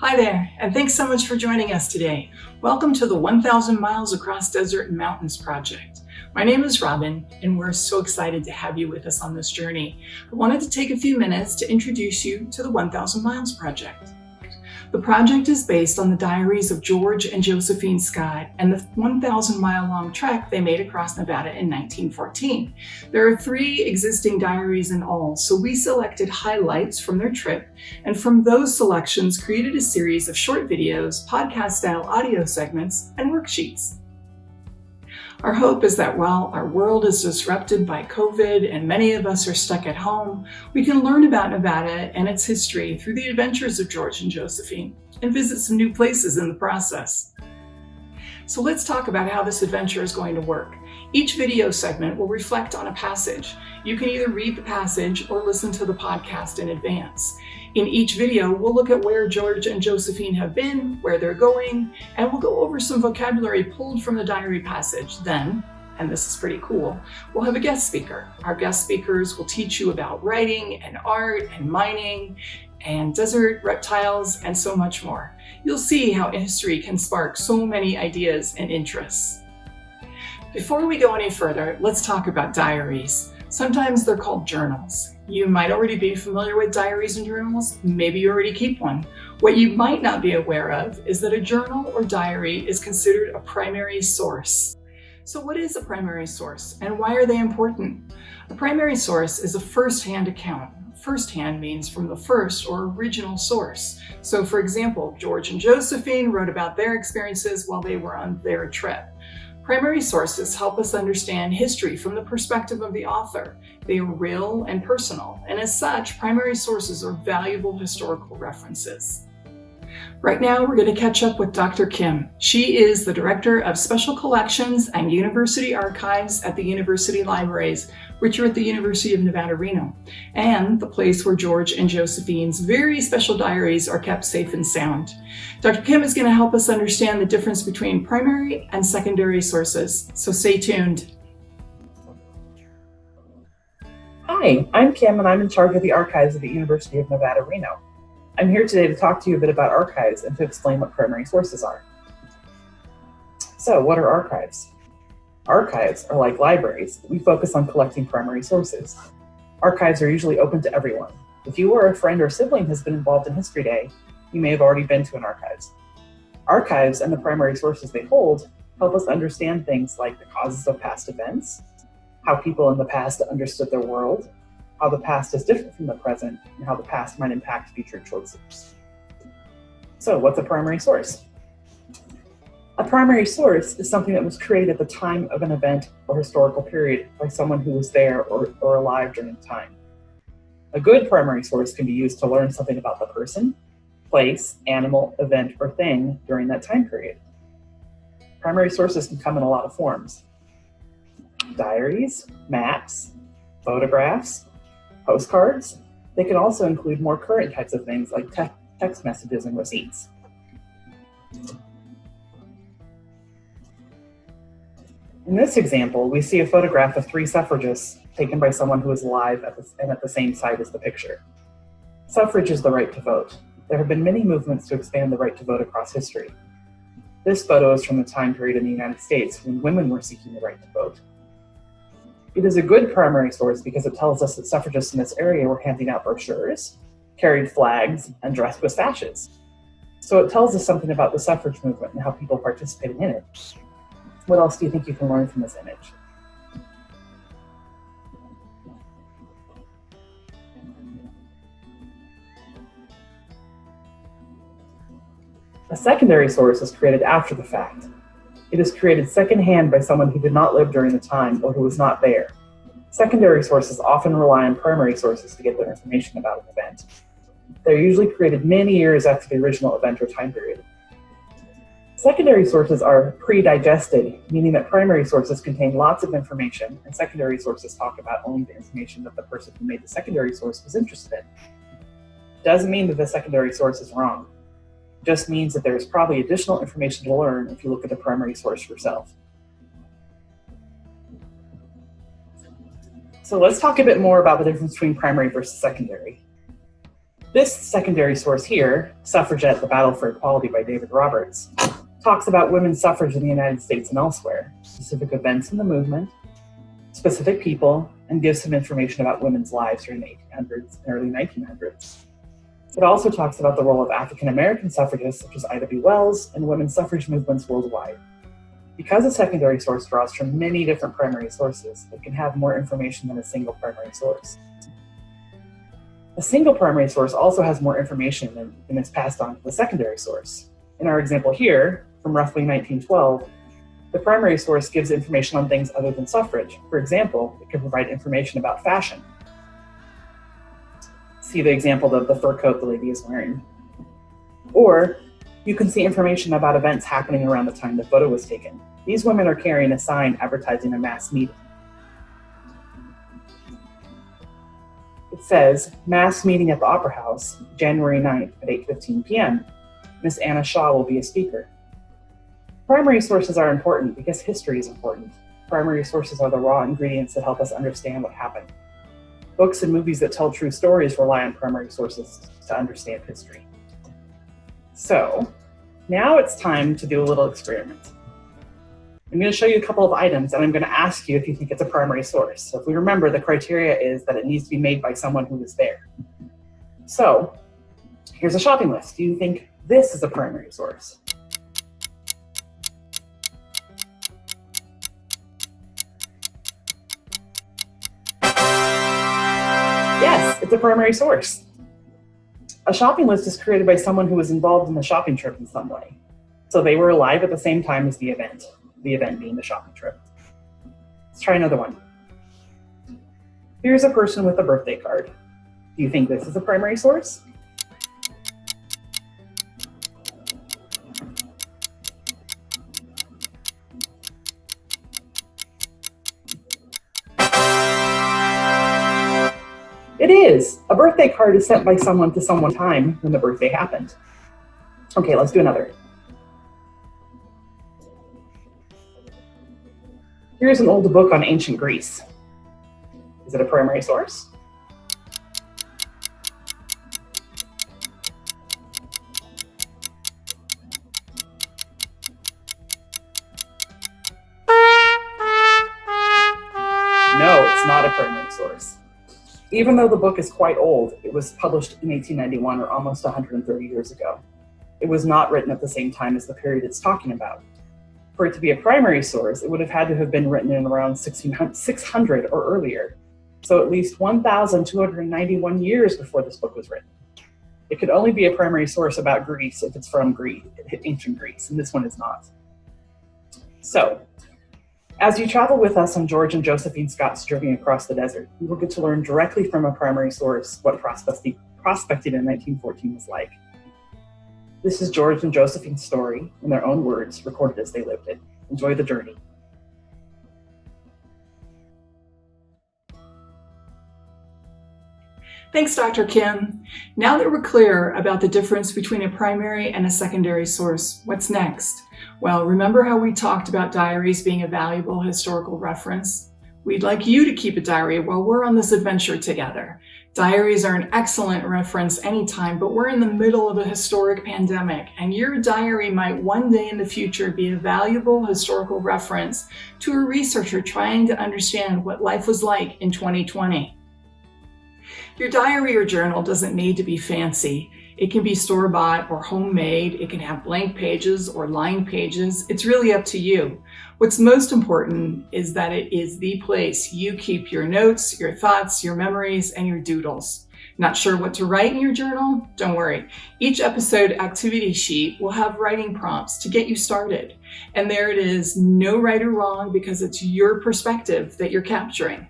Hi there, and thanks so much for joining us today. Welcome to the 1,000 Miles Across Desert and Mountains project. My name is Robin, and we're so excited to have you with us on this journey. I wanted to take a few minutes to introduce you to the 1,000 Miles project. The project is based on the diaries of George and Josephine Scott and the 1,000-mile-long trek they made across Nevada in 1914. There are 3 existing diaries in all, so we selected highlights from their trip, and from those selections created a series of short videos, podcast-style audio segments, and worksheets. Our hope is that while our world is disrupted by COVID and many of us are stuck at home, we can learn about Nevada and its history through the adventures of George and Josephine and visit some new places in the process. So let's talk about how this adventure is going to work. Each video segment will reflect on a passage. You can either read the passage or listen to the podcast in advance. In each video, we'll look at where George and Josephine have been, where they're going, and we'll go over some vocabulary pulled from the diary passage. Then, and this is pretty cool, we'll have a guest speaker. Our guest speakers will teach you about writing and art and mining and desert reptiles and so much more. You'll see how history can spark so many ideas and interests. Before we go any further, let's talk about diaries. Sometimes they're called journals. You might already be familiar with diaries and journals. Maybe you already keep one. What you might not be aware of is that a journal or diary is considered a primary source. So what is a primary source and why are they important? A primary source is a first-hand account. First-hand means from the first or original source. So for example, George and Josephine wrote about their experiences while they were on their trip. Primary sources help us understand history from the perspective of the author. They are real and personal, and as such, primary sources are valuable historical references. Right now, we're going to catch up with Dr. Kim. She is the Director of Special Collections and University Archives at the University Libraries, which are at the University of Nevada, Reno, and the place where George and Josephine's very special diaries are kept safe and sound. Dr. Kim is going to help us understand the difference between primary and secondary sources, so stay tuned. Hi, I'm Kim and I'm in charge of the archives at the University of Nevada, Reno. I'm here today to talk to you a bit about archives and to explain what primary sources are. So, what are archives? Archives are like libraries. We focus on collecting primary sources. Archives are usually open to everyone. If you or a friend or sibling has been involved in History Day, you may have already been to an archives. Archives and the primary sources they hold help us understand things like the causes of past events, how people in the past understood their world, how the past is different from the present, and how the past might impact future choices. So, what's a primary source? A primary source is something that was created at the time of an event or historical period by someone who was there or alive during the time. A good primary source can be used to learn something about the person, place, animal, event, or thing during that time period. Primary sources can come in a lot of forms. Diaries, maps, photographs, postcards. They can also include more current types of things like text messages and receipts. In this example, we see a photograph of 3 suffragists taken by someone who is alive at the same site as the picture. Suffrage is the right to vote. There have been many movements to expand the right to vote across history. This photo is from the time period in the United States when women were seeking the right to vote. It is a good primary source because it tells us that suffragists in this area were handing out brochures, carried flags, and dressed with sashes. So it tells us something about the suffrage movement and how people participated in it. What else do you think you can learn from this image? A secondary source is created after the fact. It is created secondhand by someone who did not live during the time or who was not there. Secondary sources often rely on primary sources to get their information about an event. They're usually created many years after the original event or time period. Secondary sources are pre-digested, meaning that primary sources contain lots of information and secondary sources talk about only the information that the person who made the secondary source was interested in. Doesn't mean that the secondary source is wrong. It just means that there's probably additional information to learn if you look at the primary source yourself. So let's talk a bit more about the difference between primary versus secondary. This secondary source here, Suffragette, The Battle for Equality by David Roberts, talks about women's suffrage in the United States and elsewhere, specific events in the movement, specific people, and gives some information about women's lives during the 1800s and early 1900s. It also talks about the role of African American suffragists such as Ida B. Wells and women's suffrage movements worldwide. Because a secondary source draws from many different primary sources, it can have more information than a single primary source. A single primary source also has more information than is passed on to the secondary source. In our example here, from roughly 1912, the primary source gives information on things other than suffrage. For example, it can provide information about fashion. See the example of the fur coat the lady is wearing. Or you can see information about events happening around the time the photo was taken. These women are carrying a sign advertising a mass meeting. It says, "Mass meeting at the Opera House, January 9th at 8:15 p.m. Miss Anna Shaw will be a speaker." Primary sources are important because history is important. Primary sources are the raw ingredients that help us understand what happened. Books and movies that tell true stories rely on primary sources to understand history. So, now it's time to do a little experiment. I'm going to show you a couple of items and I'm going to ask you if you think it's a primary source. So if we remember, the criteria is that it needs to be made by someone who was there. So, here's a shopping list. Do you think this is a primary source? Yes, it's a primary source. A shopping list is created by someone who was involved in the shopping trip in some way. So they were alive at the same time as the event being the shopping trip. Let's try another one. Here's a person with a birthday card. Do you think this is a primary source? It is. A birthday card is sent by someone to someone time when the birthday happened. Okay, let's do another. Here's an old book on ancient Greece. Is it a primary source? No, it's not a primary source. Even though the book is quite old, it was published in 1891 or almost 130 years ago. It was not written at the same time as the period it's talking about. For it to be a primary source, it would have had to have been written in around 600 or earlier. So at least 1,291 years before this book was written. It could only be a primary source about Greece if it's from Greece, ancient Greece, and this one is not. So, as you travel with us on George and Josephine Scott's journey across the desert, you will get to learn directly from a primary source what prospecting in 1914 was like. This is George and Josephine's story, in their own words, recorded as they lived it. Enjoy the journey. Thanks, Dr. Kim. Now that we're clear about the difference between a primary and a secondary source, what's next? Well, remember how we talked about diaries being a valuable historical reference? We'd like you to keep a diary while we're on this adventure together. Diaries are an excellent reference anytime, but we're in the middle of a historic pandemic, and your diary might one day in the future be a valuable historical reference to a researcher trying to understand what life was like in 2020. Your diary or journal doesn't need to be fancy. It can be store-bought or homemade. It can have blank pages or lined pages. It's really up to you. What's most important is that it is the place you keep your notes, your thoughts, your memories, and your doodles. Not sure what to write in your journal? Don't worry. Each episode activity sheet will have writing prompts to get you started. And there it is, no right or wrong, because it's your perspective that you're capturing.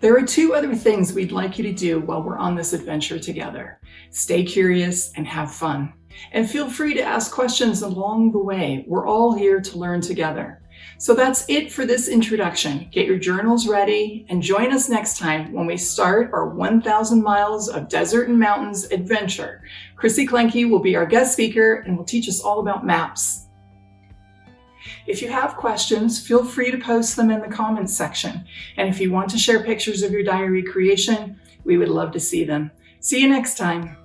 There are two other things we'd like you to do while we're on this adventure together. Stay curious and have fun. And feel free to ask questions along the way. We're all here to learn together. So that's it for this introduction. Get your journals ready and join us next time when we start our 1,000 miles of desert and mountains adventure. Chrissy Klenke will be our guest speaker and will teach us all about maps. If you have questions, feel free to post them in the comments section. And if you want to share pictures of your diary creation, we would love to see them. See you next time.